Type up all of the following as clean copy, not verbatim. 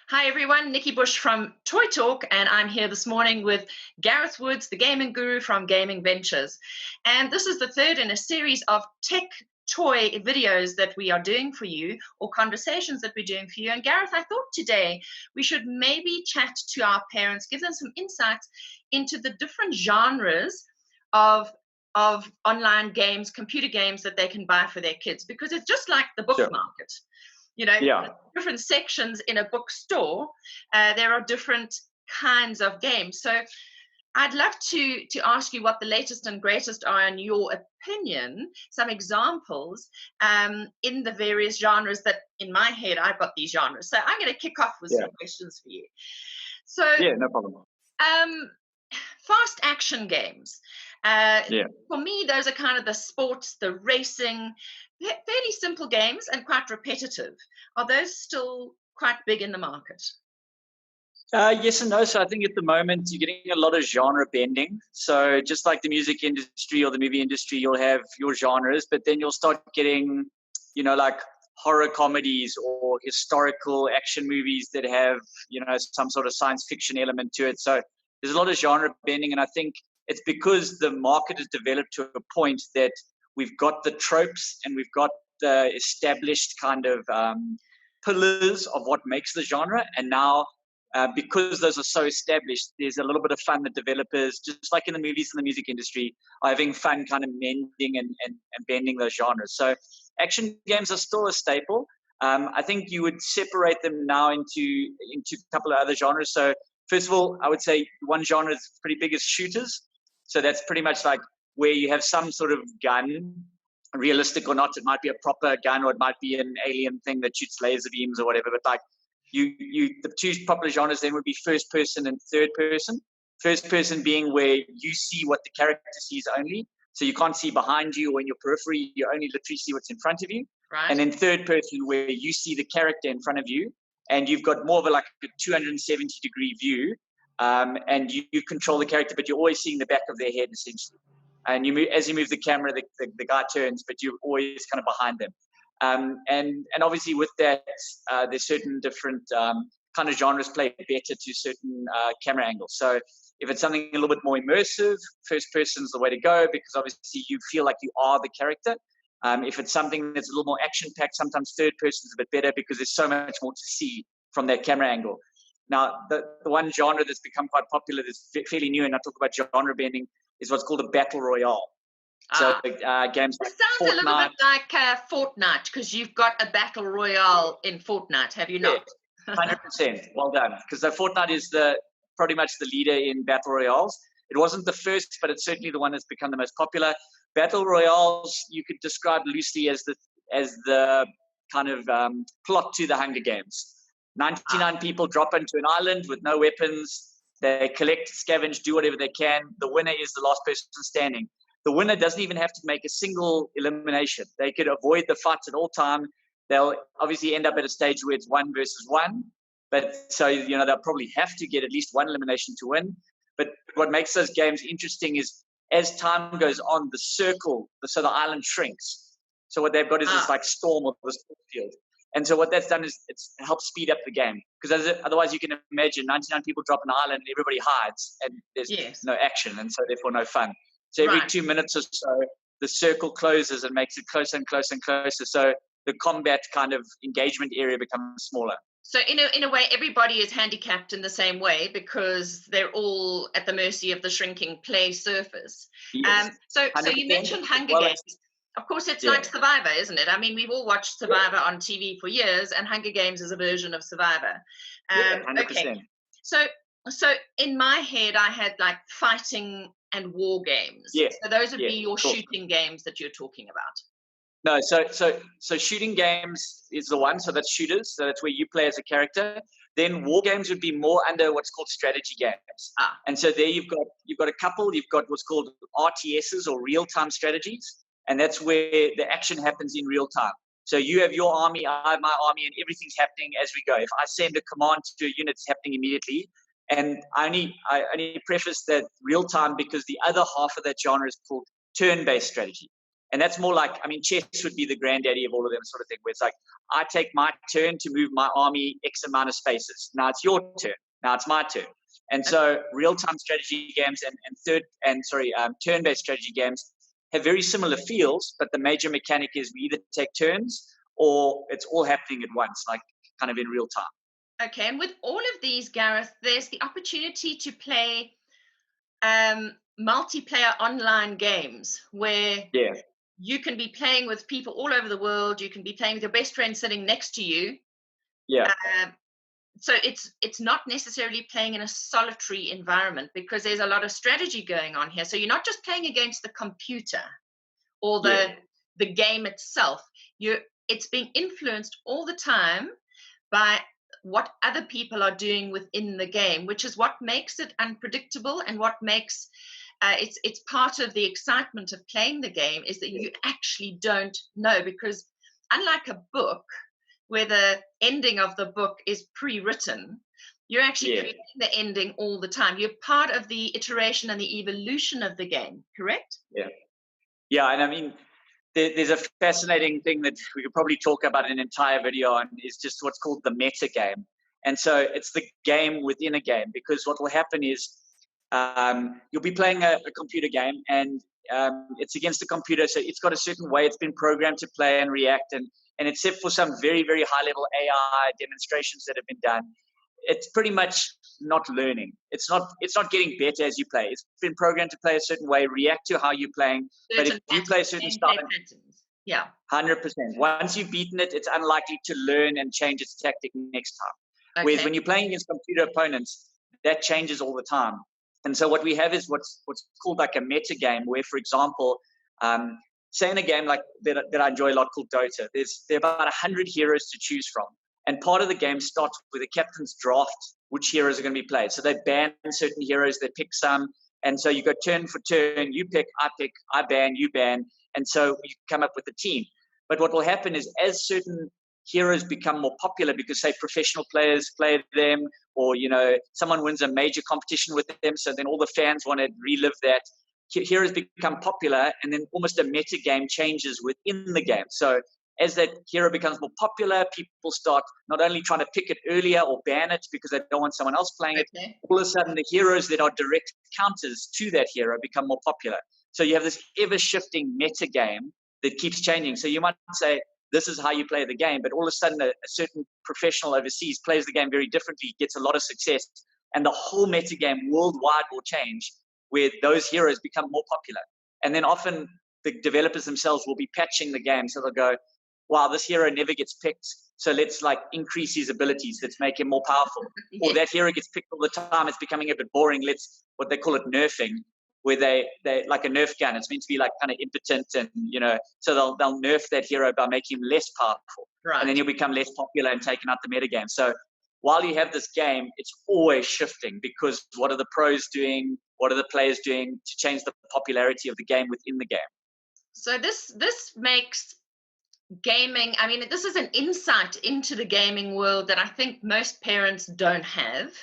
Hi everyone, Nikki Bush from Toy Talk, and I'm here this morning with Gareth Woods, the gaming guru from Gaming Ventures. And this is the third in a series of tech toy videos that we are doing for you, or conversations that we're doing for you. And Gareth, I thought today we should maybe chat to our parents, give them some insights into the different genres of online games, computer games that they can buy for their kids, because it's just like the book market. Different sections in a bookstore, there are different kinds of games. So I'd love to ask you what the latest and greatest are, in your opinion, some examples in the various genres that, in my head, I've got these genres. So I'm going to kick off with some questions for you. So, no problem. Fast action games. For me, those are kind of the sports, the racing, fairly simple games and quite repetitive. Are those still quite big in the market? Yes and no. So I think at the moment you're getting a lot of genre bending. So just like the music industry or the movie industry, you'll have your genres, but then you'll start getting, like horror comedies or historical action movies that have, some sort of science fiction element to it. So there's a lot of genre bending, and I think it's because the market has developed to a point that we've got the tropes and we've got the established kind of pillars of what makes the genre. And now, because those are so established, there's a little bit of fun that developers, just like in the movies and the music industry, are having fun kind of mending and bending those genres. So action games are still a staple. I think you would separate them now into a couple of other genres. So first of all, I would say one genre is pretty big is shooters. So that's pretty much like where you have some sort of gun, realistic or not. It might be a proper gun, or it might be an alien thing that shoots laser beams or whatever. But like the two popular genres then would be first person and third person. First person being where you see what the character sees only. So you can't see behind you or in your periphery. You only literally see what's in front of you. Right. And then third person where you see the character in front of you, and you've got more of a 270-degree view. And you control the character, but you're always seeing the back of their head, essentially. And as you move the camera, the guy turns, but you're always kind of behind them. And obviously with that, there's certain different kind of genres play better to certain camera angles. So if it's something a little bit more immersive, first person's the way to go, because obviously you feel like you are the character. If it's something that's a little more action-packed, sometimes third person's a bit better because there's so much more to see from that camera angle. Now, the one genre that's become quite popular that's fairly new, and I talk about genre bending, is what's called a battle royale. So games like Fortnite. It sounds a little bit like Fortnite, because you've got a battle royale in Fortnite, have you not? 100%. Well done. Because Fortnite is pretty much the leader in battle royales. It wasn't the first, but it's certainly the one that's become the most popular. Battle royales you could describe loosely as the kind of plot to the Hunger Games. 99 people drop into an island with no weapons. They collect, scavenge, do whatever they can. The winner is the last person standing. The winner doesn't even have to make a single elimination. They could avoid the fights at all time. They'll obviously end up at a stage where it's 1 versus 1. But so, they'll probably have to get at least one elimination to win. But what makes those games interesting is as time goes on, the circle, so the island shrinks. So what they've got is this like storm or this field. And so what that's done is it's helped speed up the game, because otherwise you can imagine 99 people drop an island and everybody hides and there's no action, and so therefore no fun. So every 2 minutes or so, the circle closes and makes it closer and closer and closer. So the combat kind of engagement area becomes smaller. So in a way, everybody is handicapped in the same way, because they're all at the mercy of the shrinking play surface. Yes, so you mentioned Hunger Games. Of course, it's like Survivor, isn't it? I mean, we've all watched Survivor on TV for years, and Hunger Games is a version of Survivor. 100%. Okay. So in my head, I had like fighting and war games. Yeah. So those would be your shooting games that you're talking about. No, so shooting games is the one. So that's shooters. So that's where you play as a character. Then war games would be more under what's called strategy games. And so there you've got a couple. You've got what's called RTSs, or real-time strategies. And that's where the action happens in real time. So you have your army, I have my army, and everything's happening as we go. If I send a command to a unit, it's happening immediately. And I only preface that real time because the other half of that genre is called turn-based strategy. And that's more like, I mean, chess would be the granddaddy of all of them sort of thing, where it's like, I take my turn to move my army X amount of spaces. Now it's your turn. Now it's my turn. And so real-time strategy games and turn-based strategy games have very similar feels, but the major mechanic is we either take turns or it's all happening at once, like kind of in real time. Okay, and with all of these, Gareth, there's the opportunity to play multiplayer online games where you can be playing with people all over the world. You can be playing with your best friend sitting next to you. Yeah. So it's not necessarily playing in a solitary environment, because there's a lot of strategy going on here. So you're not just playing against the computer or the game itself. It's being influenced all the time by what other people are doing within the game, which is what makes it unpredictable, and what makes it's part of the excitement of playing the game, is that you actually don't know, because unlike a book where the ending of the book is pre-written, you're actually creating the ending all the time. You're part of the iteration and the evolution of the game, correct? Yeah, and I mean, there's a fascinating thing that we could probably talk about an entire video on, is just what's called the meta game. And so it's the game within a game, because what will happen is you'll be playing a computer game, and it's against the computer. So it's got a certain way it's been programmed to play and react. And except for some very, very high level AI demonstrations that have been done, it's pretty much not learning. It's not getting better as you play. It's been programmed to play a certain way, react to how you're playing. But if you play a certain style, 100%. Once you've beaten it, it's unlikely to learn and change its tactic next time. Whereas when you're playing against computer opponents, that changes all the time. And so what we have is what's called like a meta game, where, for example, say in a game like that I enjoy a lot called Dota, there are about 100 heroes to choose from. And part of the game starts with a captain's draft, which heroes are going to be played. So they ban certain heroes, they pick some. And so you go turn for turn, you pick, I ban, you ban. And so you come up with a team. But what will happen is, as certain heroes become more popular, because say professional players play them, or someone wins a major competition with them, so then all the fans want to relive that, heroes become popular, and then almost a meta game changes within the game. So as that hero becomes more popular, people start not only trying to pick it earlier or ban it because they don't want someone else playing it. All of a sudden, the heroes that are direct counters to that hero become more popular. So you have this ever-shifting meta game that keeps changing. So you might say, this is how you play the game, but all of a sudden, a certain professional overseas plays the game very differently, gets a lot of success, and the whole meta game worldwide will change, where those heroes become more popular. And then often the developers themselves will be patching the game. So they'll go, wow, this hero never gets picked, so let's like increase his abilities, let's make him more powerful. Or that hero gets picked all the time, it's becoming a bit boring, let's, what they call it, nerfing, where they like a nerf gun, it's meant to be like kind of impotent, and so they'll nerf that hero by making him less powerful. And then he'll become less popular and taken out the metagame. So while you have this game, it's always shifting, because what are the pros doing, what are the players doing to change the popularity of the game within the game. So this makes gaming, I mean, this is an insight into the gaming world that I think most parents don't have.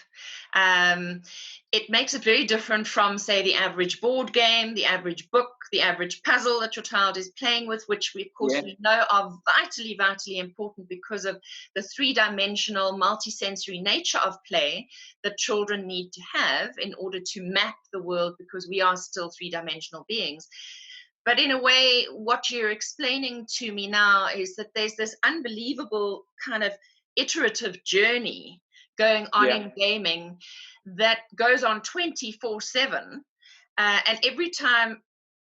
It makes it very different from, say, the average board game, the average book, the average puzzle that your child is playing with, which we, of course, we know are vitally, vitally important because of the three-dimensional, multisensory nature of play that children need to have in order to map the world, because we are still three-dimensional beings. But in a way, what you're explaining to me now is that there's this unbelievable kind of iterative journey going on in gaming that goes on 24/7. And every time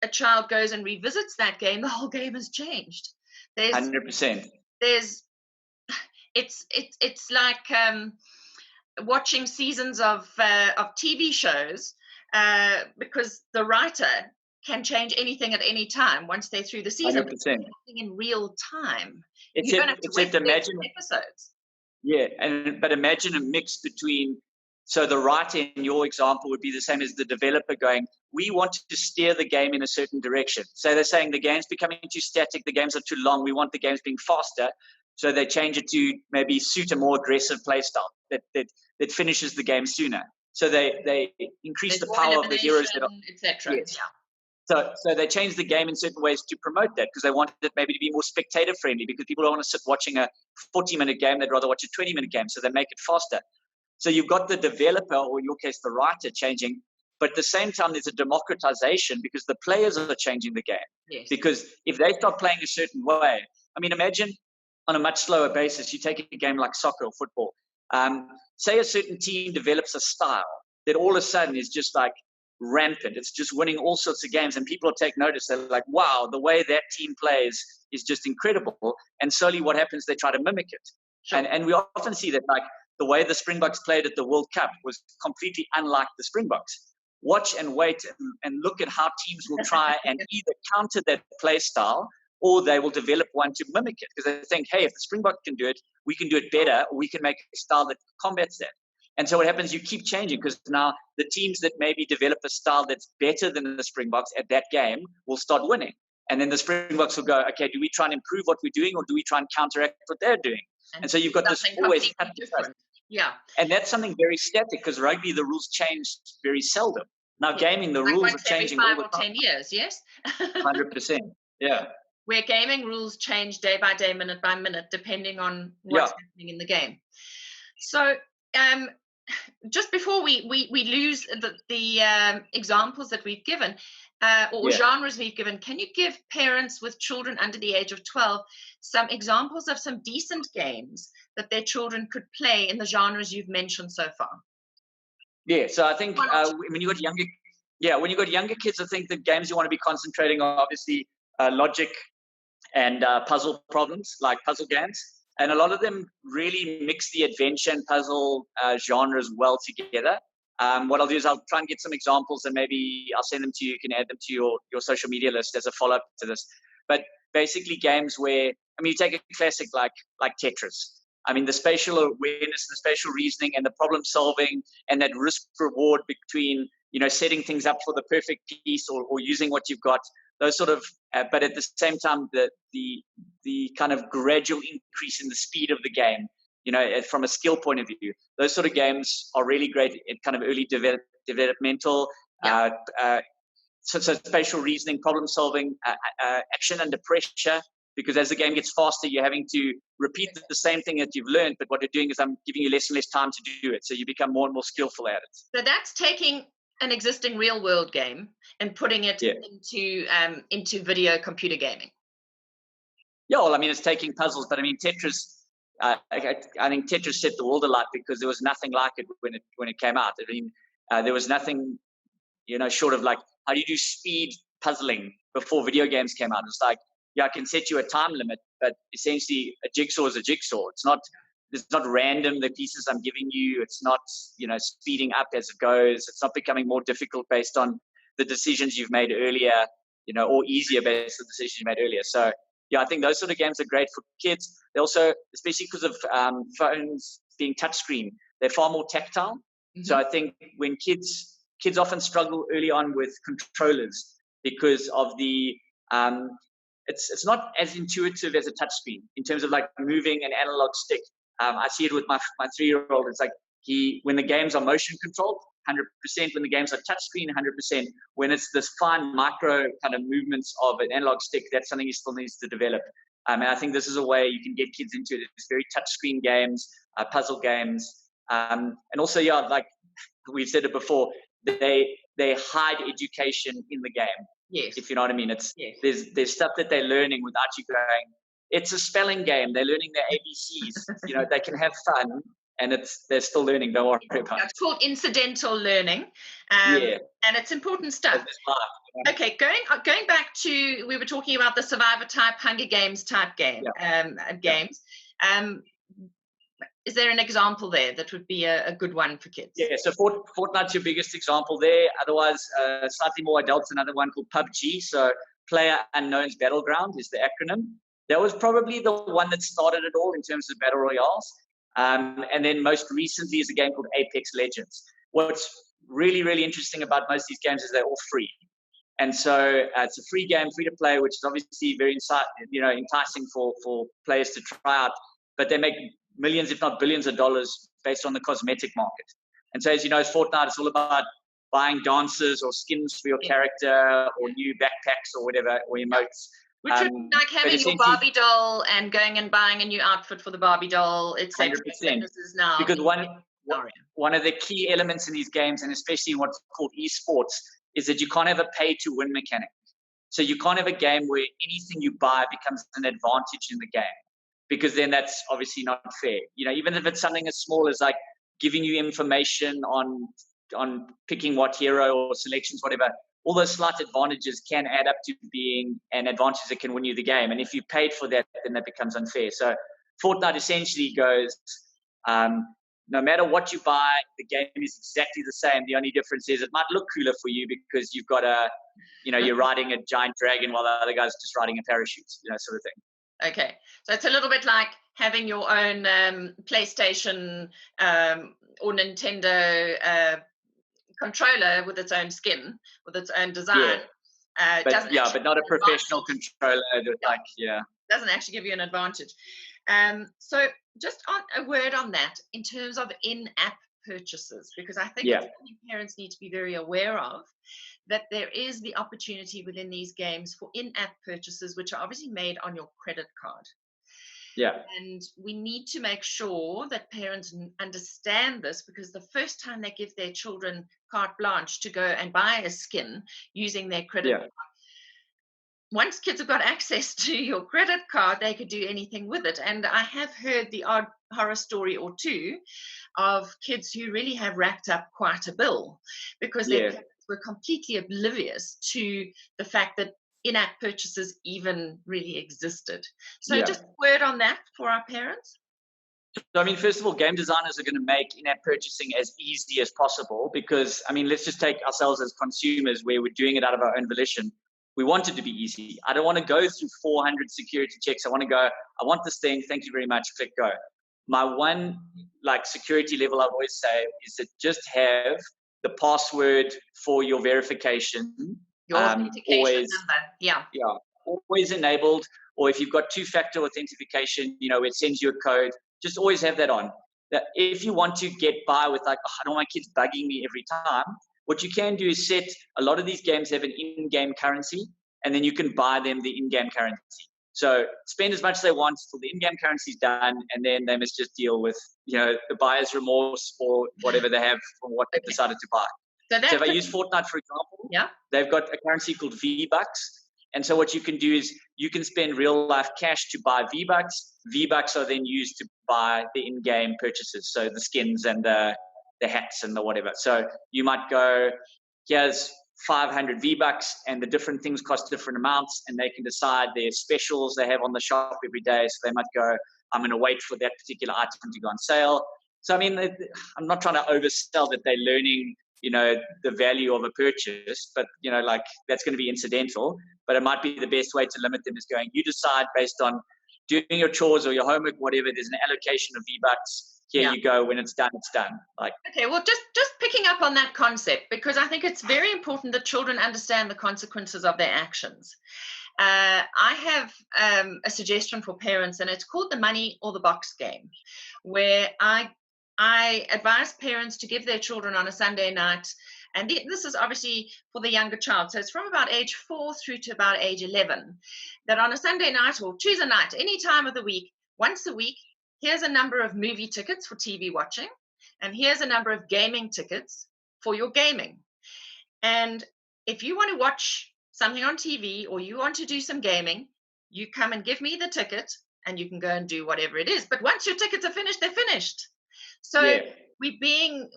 a child goes and revisits that game, the whole game has changed. 100%. It's like watching seasons of TV shows, because the writer can change anything at any time once they're through the season. 100%. In real time. You don't have to wait for imagine episodes. Yeah, but imagine a mix between, so the writer in your example would be the same as the developer going, we want to steer the game in a certain direction. So they're saying the game's becoming too static, the games are too long, we want the games being faster. So they change it to maybe suit a more aggressive play style that finishes the game sooner. So they increase the power of the heroes that are, etc. So they changed the game in certain ways to promote that, because they wanted it maybe to be more spectator friendly, because people don't want to sit watching a 40-minute game. They'd rather watch a 20-minute game. So they make it faster. So you've got the developer, or in your case, the writer, changing. But at the same time, there's a democratization, because the players are changing the game. Yes. Because if they start playing a certain way, I mean, imagine on a much slower basis, you take a game like soccer or football. Say a certain team develops a style that all of a sudden is just like rampant. It's just winning all sorts of games, and people take notice. They're like, wow, the way that team plays is just incredible. And slowly what happens, they try to mimic it. Sure. And we often see that, like, the way the Springboks played at the World Cup was completely unlike the Springboks. Watch and wait and look at how teams will try and either counter that play style, or they will develop one to mimic it, because they think, hey, if the Springbok can do it, we can do it better, or we can make a style that combats that. And so what happens, you keep changing, because now the teams that maybe develop a style that's better than the Springboks at that game will start winning. And then the Springboks will go, okay, do we try and improve what we're doing, or do we try and counteract what they're doing? And so you've got this always different. Yeah. And that's something very static, because rugby, the rules change very seldom. Now, gaming, the rules are changing every 5 all the or time. 10 years, yes? 100%, yeah. Where gaming rules change day by day, minute by minute, depending on what's happening in the game. So just before we lose the examples that we've given, or genres we've given, can you give parents with children under the age of 12 some examples of some decent games that their children could play in the genres you've mentioned so far? Yeah, so I think when you got younger kids, I think the games you want to be concentrating on, obviously, logic and puzzle problems, like puzzle games. And a lot of them really mix the adventure and puzzle genres well together. What I'll do is I'll try and get some examples, and maybe I'll send them to you. You can add them to your social media list as a follow-up to this. But basically games where, I mean, you take a classic like Tetris. I mean, the spatial awareness, the spatial reasoning, and the problem solving, and that risk reward between, setting things up for the perfect piece or using what you've got, those sort of, but at the same time, the kind of gradual increase in the speed of the game, from a skill point of view, those sort of games are really great at kind of early developmental, so spatial reasoning, problem solving, action under pressure. Because as the game gets faster, you're having to repeat the same thing that you've learned, but what you're doing is I'm giving you less and less time to do it. So you become more and more skillful at it. So that's taking an existing real world game and putting it into video computer gaming. Yeah, well, I mean, it's taking puzzles, but I mean, Tetris, I think Tetris set the world alight, because there was nothing like it when it came out. I mean, there was nothing, short of like, how do you do speed puzzling before video games came out? It's like, yeah, I can set you a time limit, but essentially a jigsaw is a jigsaw. It's not random, the pieces I'm giving you. It's not, speeding up as it goes. It's not becoming more difficult based on the decisions you've made earlier, or easier based on the decisions you made earlier. So, yeah, I think those sort of games are great for kids. They also, especially because of phones being touchscreen, they're far more tactile. Mm-hmm. So I think when kids often struggle early on with controllers because of the it's not as intuitive as a touchscreen in terms of like moving an analog stick. I see it with my 3-year-old. It's like when the games are motion controlled, 100%. When the games are touchscreen, 100%. When it's this fine micro kind of movements of an analog stick, that's something he still needs to develop. And I think this is a way you can get kids into it. It's very touchscreen games, puzzle games, and also, like we've said it before, they hide education in the game. Yes. If you know what I mean. There's stuff that they're learning without you going, it's a spelling game. They're learning their ABCs. They can have fun, and they're still learning. Don't worry about it. It's called incidental learning. And it's important stuff. Okay, going back to, we were talking about the Survivor type, Hunger Games type games. Is there an example there that would be a good one for kids? Yeah, so Fortnite's your biggest example there. Otherwise, slightly more adults, another one called PUBG. So Player Unknown's Battleground is the acronym. That was probably the one that started it all in terms of battle royales. And then most recently is a game called Apex Legends. What's really, really interesting about most of these games is they're all free. And so it's a free game, free to play, which is obviously very enticing for players to try out. But they make millions, if not billions of dollars based on the cosmetic market. And so, as you know, Fortnite is all about buying dancers or skins for your character or new backpacks or whatever, or emotes. Which would be like having your Barbie doll and going and buying a new outfit for the Barbie doll, etc. 100%. This is now because one of the key elements in these games, and especially in what's called esports, is that you can't have a pay-to-win mechanic. So you can't have a game where anything you buy becomes an advantage in the game, because then that's obviously not fair. You know, even if it's something as small as like giving you information on picking what hero or selections, whatever, all those slight advantages can add up to being an advantage that can win you the game. And if you paid for that, then that becomes unfair. So Fortnite essentially goes, no matter what you buy, the game is exactly the same. The only difference is it might look cooler for you because you've got you're riding a giant dragon while the other guy's just riding a parachute, sort of thing. Okay. So it's a little bit like having your own PlayStation or Nintendo controller with its own skin, with its own design. But not a professional controller. Doesn't actually give you an advantage. So just on a word on that in terms of in-app purchases, because I think parents need to be very aware of that there is the opportunity within these games for in-app purchases, which are obviously made on your credit card. Yeah. And we need to make sure that parents understand this, because the first time they give their children carte blanche to go and buy a skin using their credit card, once kids have got access to your credit card, they could do anything with it. And I have heard the odd horror story or two of kids who really have racked up quite a bill because their parents were completely oblivious to the fact that in-app purchases even really existed. So just a word on that for our parents. So, I mean, first of all, game designers are going to make in-app purchasing as easy as possible because, I mean, let's just take ourselves as consumers where we're doing it out of our own volition. We want it to be easy. I don't want to go through 400 security checks. I want to go, I want this thing. Thank you very much. Click go. My one security level I always say is that just have the password for your verification. Your authentication number. Always enabled. Or if you've got two-factor authentication, it sends you a code. Just always have that on. That if you want to get by with I don't want my kids bugging me every time, what you can do is set, a lot of these games have an in-game currency, and then you can buy them the in-game currency. So spend as much as they want till the in-game currency is done, and then they must just deal with, the buyer's remorse or whatever they have from what they've decided to buy. So if I use Fortnite, for example, they've got a currency called V-Bucks. And so what you can do is you can spend real-life cash to buy V-Bucks. V-Bucks are then used to buy the in-game purchases, so the skins and the hats and the whatever. So you might go, here's 500 V-Bucks, and the different things cost different amounts, and they can decide their specials they have on the shop every day. So they might go, I'm going to wait for that particular item to go on sale. So, I mean, I'm not trying to oversell that they're learning, the value of a purchase, but, that's going to be incidental. But it might be the best way to limit them is going, you decide based on doing your chores or your homework, whatever, there's an allocation of V-Bucks. Here you go. When it's done, it's done. Okay, well, just picking up on that concept, because I think it's very important that children understand the consequences of their actions. I have a suggestion for parents, and it's called the money or the box game, where I advise parents to give their children on a Sunday night, and this is obviously for the younger child, so it's from about age 4 through to about age 11, that on a Sunday night or choose a night, any time of the week, once a week, here's a number of movie tickets for TV watching, and here's a number of gaming tickets for your gaming. And if you want to watch something on TV or you want to do some gaming, you come and give me the ticket and you can go and do whatever it is. But once your tickets are finished, they're finished. So we're giving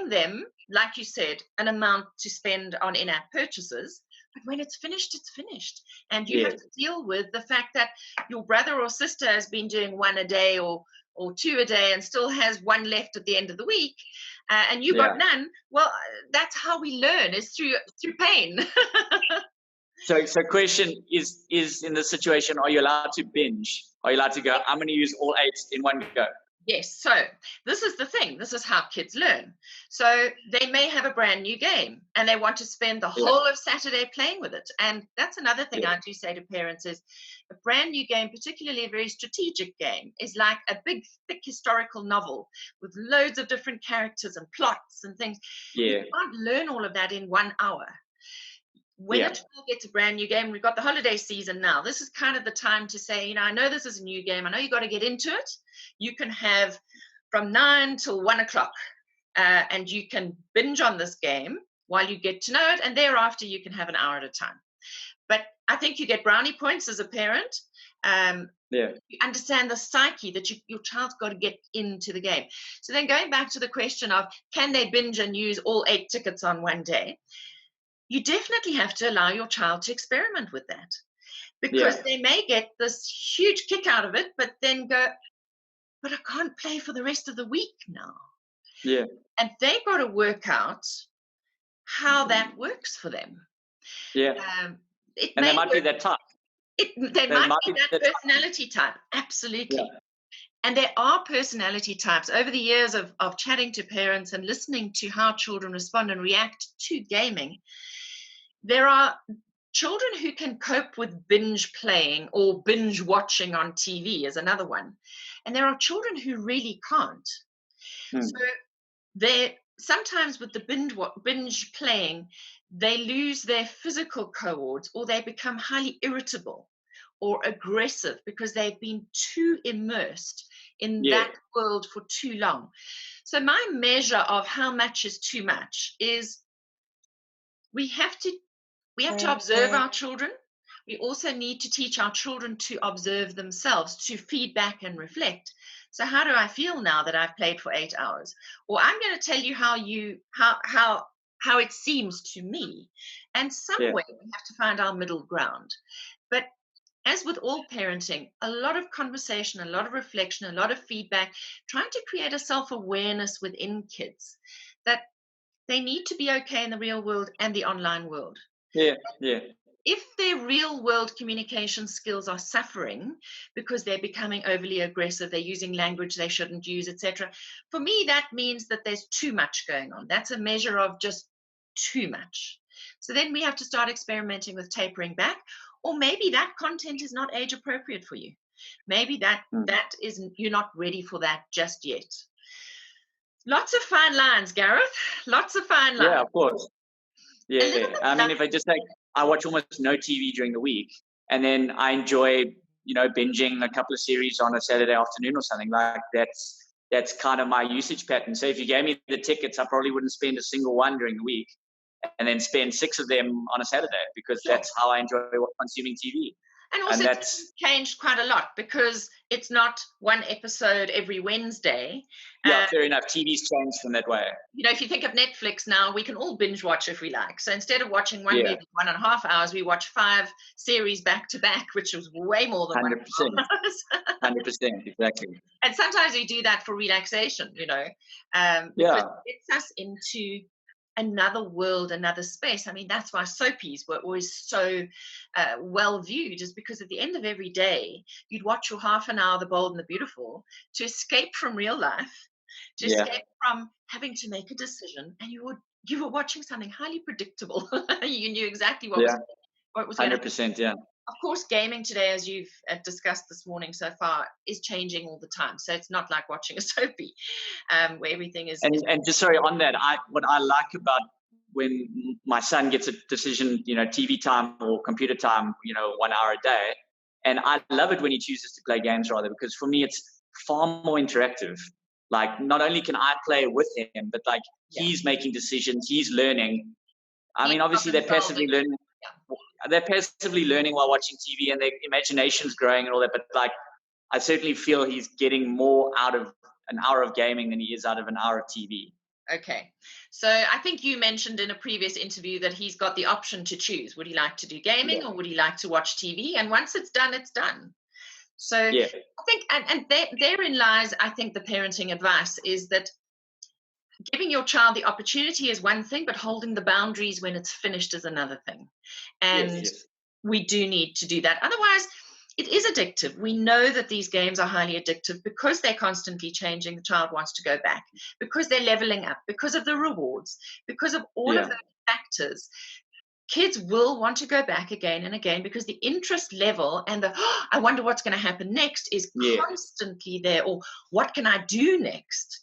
them, like you said, an amount to spend on in-app purchases. But when it's finished, it's finished. And you have to deal with the fact that your brother or sister has been doing one a day or 2 a day and still has one left at the end of the week, and you got none. Well, that's how we learn, is through pain. So question is in this situation, are you allowed to binge? Are you allowed to go, I'm going to use all 8 in one go? Yes, so this is the thing. This is how kids learn. So they may have a brand new game and they want to spend the whole of Saturday playing with it. And that's another thing I do say to parents is a brand new game, particularly a very strategic game, is like a big, thick historical novel with loads of different characters and plots and things. You can't learn all of that in 1 hour. When a child gets a brand new game, we've got the holiday season now. This is kind of the time to say, I know this is a new game. I know you got to get into it. You can have from 9 till 1 o'clock, and you can binge on this game while you get to know it. And thereafter, you can have an hour at a time. But I think you get brownie points as a parent. You understand the psyche that your child's got to get into the game. So then going back to the question of can they binge and use all 8 tickets on one day? You definitely have to allow your child to experiment with that, because they may get this huge kick out of it, but then go, but I can't play for the rest of the week now. Yeah. And they've got to work out how that works for them. Yeah. And they might be that type. They might be that personality type. Absolutely. Yeah. And there are personality types. Over the years of chatting to parents and listening to how children respond and react to gaming, there are children who can cope with binge playing or binge watching on TV is another one. And there are children who really can't. So they sometimes with the binge playing, they lose their physical cohorts or they become highly irritable or aggressive because they've been too immersed in that world for too long. So my measure of how much is too much is we have to observe our children. We also need to teach our children to observe themselves, to feedback and reflect. So how do I feel now that I've played for 8 hours? Or I'm going to tell you how it seems to me. And somewhere we have to find our middle ground. But as with all parenting, a lot of conversation, a lot of reflection, a lot of feedback, trying to create a self-awareness within kids that they need to be okay in the real world and the online world. If their real world communication skills are suffering because they're becoming overly aggressive, they're using language they shouldn't use, etc., for me, that means that there's too much going on. That's a measure of just too much. So then we have to start experimenting with tapering back, or maybe that content is not age appropriate for you. Maybe that isn't, you're not ready for that just yet. Lots of fine lines, Gareth. Lots of fine lines. Yeah, of course. Yeah. I mean, if I just I watch almost no TV during the week, and then I enjoy, binging a couple of series on a Saturday afternoon or something like that's kind of my usage pattern. So if you gave me the tickets, I probably wouldn't spend a single one during the week, and then spend 6 of them on a Saturday because that's how I enjoy consuming TV. And also it's changed quite a lot because it's not one episode every Wednesday. Yeah, fair enough. TV's changed in that way. If you think of Netflix now, we can all binge watch if we like. So instead of watching one movie 1.5 hours, we watch 5 series back to back, which is way more than 100%. 100%, exactly. And sometimes we do that for relaxation, because it gets us into another world, another space. I mean, that's why soapies were always so well viewed, is because at the end of every day, you'd watch your half an hour, The Bold and the Beautiful, to escape from real life, to escape from having to make a decision, and you were watching something highly predictable. You knew exactly what was going to happen. 100%, yeah. Of course, gaming today, as you've discussed this morning so far, is changing all the time. So it's not like watching a soapy where everything is. And just sorry on that, what I like about when my son gets a decision, TV time or computer time, 1 hour a day, and I love it when he chooses to play games rather, because for me it's far more interactive. Like not only can I play with him, but like he's making decisions, he's learning. I mean, obviously they're passively learning. They're passively learning while watching TV, and their imagination's growing and all that. But like, I certainly feel he's getting more out of an hour of gaming than he is out of an hour of TV. Okay. So I think you mentioned in a previous interview that he's got the option to choose. Would he like to do gaming or would he like to watch TV? And once it's done, it's done. So I think, and therein lies, I think, the parenting advice is that giving your child the opportunity is one thing, but holding the boundaries when it's finished is another thing. And we do need to do that. Otherwise, it is addictive. We know that these games are highly addictive because they're constantly changing. The child wants to go back because they're leveling up, because of the rewards, because of all of those factors. Kids will want to go back again and again because the interest level and the, oh, I wonder what's going to happen next is constantly there, or what can I do next?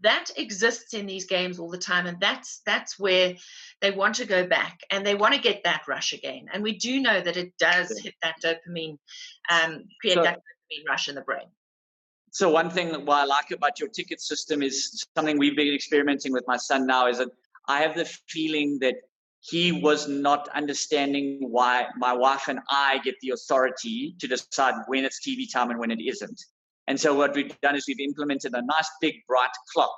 That exists in these games all the time, and that's where they want to go back and they want to get that rush again. And we do know that it does hit that dopamine, create that dopamine rush in the brain. So one thing that what I like about your ticket system is something we've been experimenting with my son now, is that I have the feeling that he was not understanding why my wife and I get the authority to decide when it's TV time and when it isn't. And so what we've done is we've implemented a nice big bright clock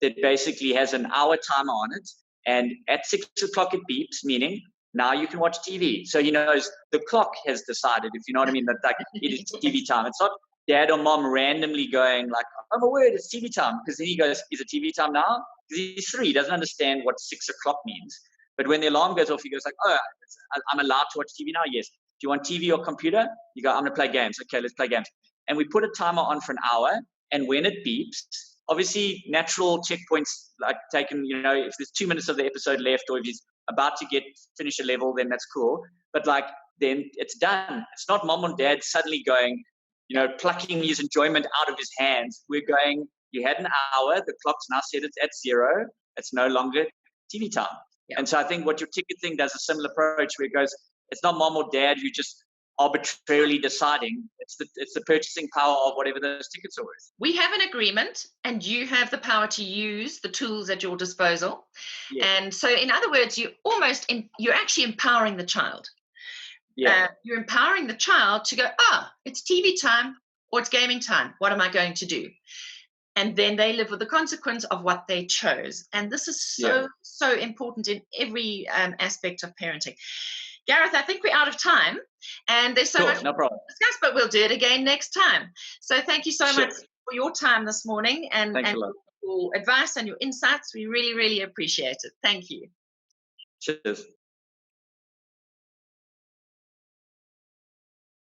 that basically has an hour timer on it. And at 6 o'clock it beeps, meaning now you can watch TV. So he knows the clock has decided, if you know what I mean, that like it is TV time. It's not dad or mom randomly going like, oh my word, it's TV time. Because then he goes, is it TV time now? Because he's 3, he doesn't understand what 6 o'clock means. But when the alarm goes off, he goes like, oh, I'm allowed to watch TV now? Yes. Do you want TV or computer? You go, I'm going to play games. Okay, let's play games. And we put a timer on for an hour. And when it beeps, obviously natural checkpoints like taken, you know, if there's 2 minutes of the episode left, or if he's about to finish a level, then that's cool. But like, then it's done. It's not mom and dad suddenly going, you know, plucking his enjoyment out of his hands. We're going, you had an hour, the clock's now set it at 0. It's no longer TV time. Yeah. And so I think what your ticket thing does a similar approach, where it goes, it's not mom or dad who just arbitrarily deciding. It's the purchasing power of whatever those tickets are worth. We have an agreement, and you have the power to use the tools at your disposal. Yeah. And so, in other words, you're actually empowering the child. Yeah. You're empowering the child to go, it's TV time or it's gaming time. What am I going to do? And then they live with the consequence of what they chose. And this is so important in every aspect of parenting. Gareth, I think we're out of time, and there's so much to discuss, but we'll do it again next time. So thank you so much for your time this morning and your advice and your insights. We really, really appreciate it. Thank you. Cheers.